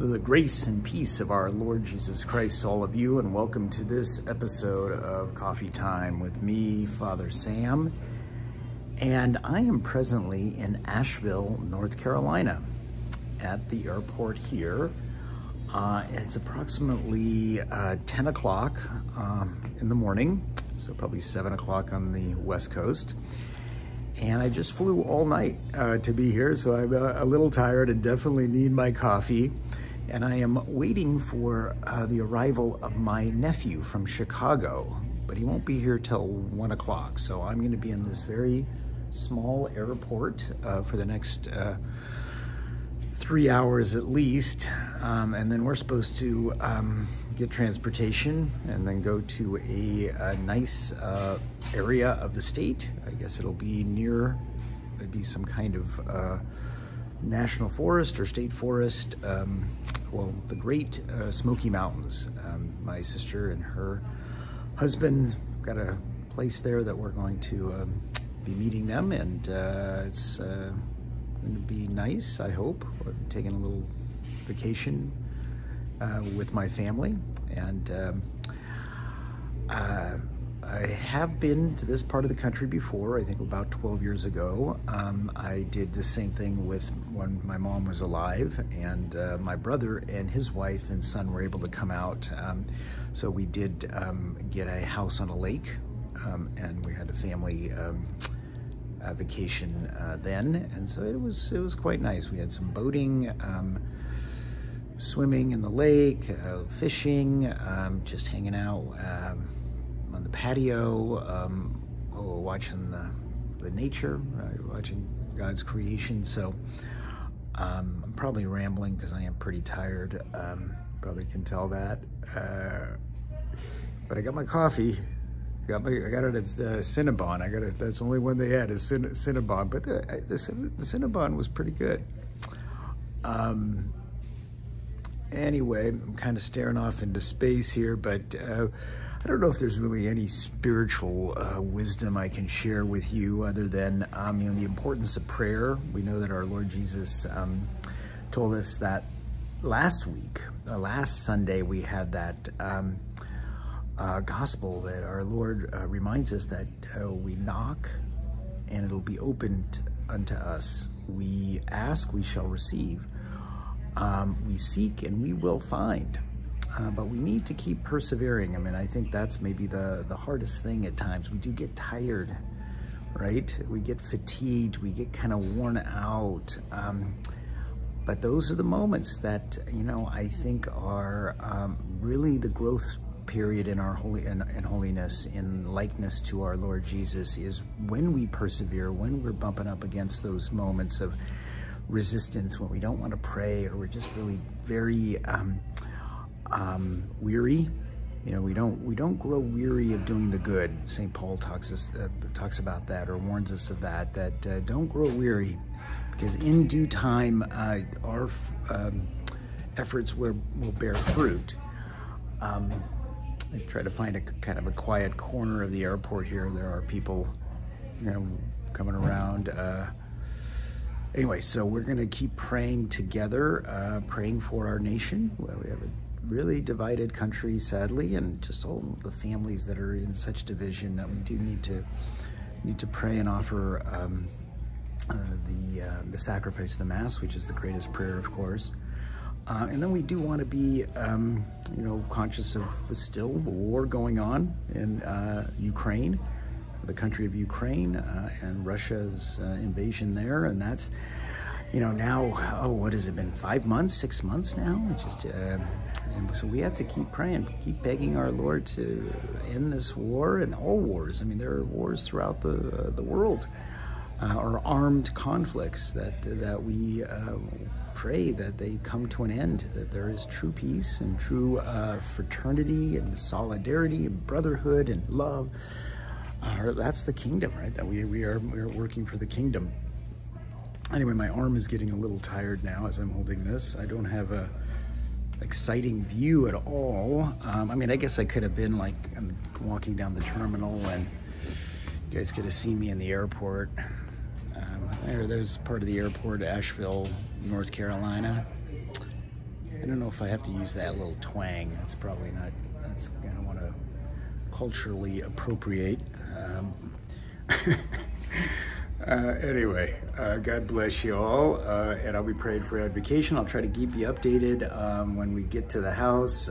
The grace and peace of our Lord Jesus Christ to all of you, and welcome to this episode of Coffee Time with me, Father Sam. And I am presently in Asheville, North Carolina, at the airport here. It's approximately 10 o'clock in the morning, so probably 7 o'clock on the West Coast. And I just flew all night to be here, so I'm a little tired and definitely need my coffee. And I am waiting for the arrival of my nephew from Chicago, but he won't be here till 1 o'clock. So I'm gonna be in this very small airport for the next 3 hours at least. And then we're supposed to get transportation and then go to a nice area of the state. I guess it'll be near, maybe some kind of national forest or state forest. Well, the Great Smoky Mountains. My sister and her husband got a place there that we're going to be meeting them, and it's going to be nice, I hope. We're taking a little vacation with my family, and I have been to this part of the country before, I think about 12 years ago. I did the same thing with when my mom was alive, and my brother and his wife and son were able to come out. So we did get a house on a lake, and we had a family vacation then, and so it was quite nice. We had some boating, swimming in the lake, fishing, just hanging out on the patio, watching the nature, watching God's creation. So I'm probably rambling because I am pretty tired. Probably can tell that. But I got my coffee. I got it at Cinnabon. That's the only one they had is Cinnabon. But the Cinnabon was pretty good. Anyway, I'm kind of staring off into space here, but I don't know if there's really any spiritual wisdom I can share with you other than the importance of prayer. We know that our Lord Jesus told us that last week, last Sunday, we had that gospel that our Lord reminds us that we knock and it'll be opened unto us. We ask, we shall receive. We seek and we will find. But we need to keep persevering. I mean, I think that's maybe the hardest thing at times. We do get tired, right? We get fatigued, we get kind of worn out. But those are the moments that, I think are really the growth period in our holiness, in likeness to our Lord Jesus, is when we persevere, when we're bumping up against those moments of resistance, when we don't want to pray, or we're just really very weary. We don't grow weary of doing the good. St. Paul talks about that, or warns us of that don't grow weary, because in due time our efforts will bear fruit. I try to find a kind of a quiet corner of the airport here. There are people coming around. Anyway, so we're going to keep praying together, praying for our nation. Well, we have a really divided country, sadly, and just all the families that are in such division that we do need to pray and offer the sacrifice of the Mass, which is the greatest prayer, of course. And then we do want to be, conscious of still the war going on in Ukraine, the country of Ukraine, and Russia's invasion there, and that's, now, what has it been, 5 months, 6 months now? It's just, and so we have to keep praying, keep begging our Lord to end this war and all wars. I mean, there are wars throughout the world, or armed conflicts that we pray that they come to an end, that there is true peace and true fraternity and solidarity and brotherhood and love. That's the kingdom, right? That we are working for the kingdom. Anyway, my arm is getting a little tired now as I'm holding this. I don't have a exciting view at all. I mean, I guess I could have been like, I'm walking down the terminal and you guys get to see me in the airport. There's part of the airport, Asheville, North Carolina. I don't know if I have to use that little twang. That's probably not, that's, I don't want to culturally appropriate. Anyway, God bless you all, and I'll be praying for your vacation. I'll try to keep you updated when we get to the house.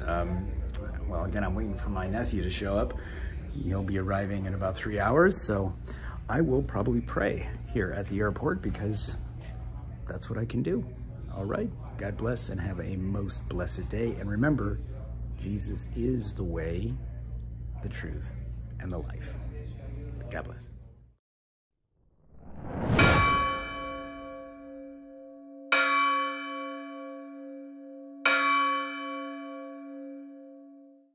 Well, again, I'm waiting for my nephew to show up. He'll be arriving in about 3 hours, so I will probably pray here at the airport because that's what I can do. All right, God bless and have a most blessed day. And remember, Jesus is the way, the truth, and the life. God bless.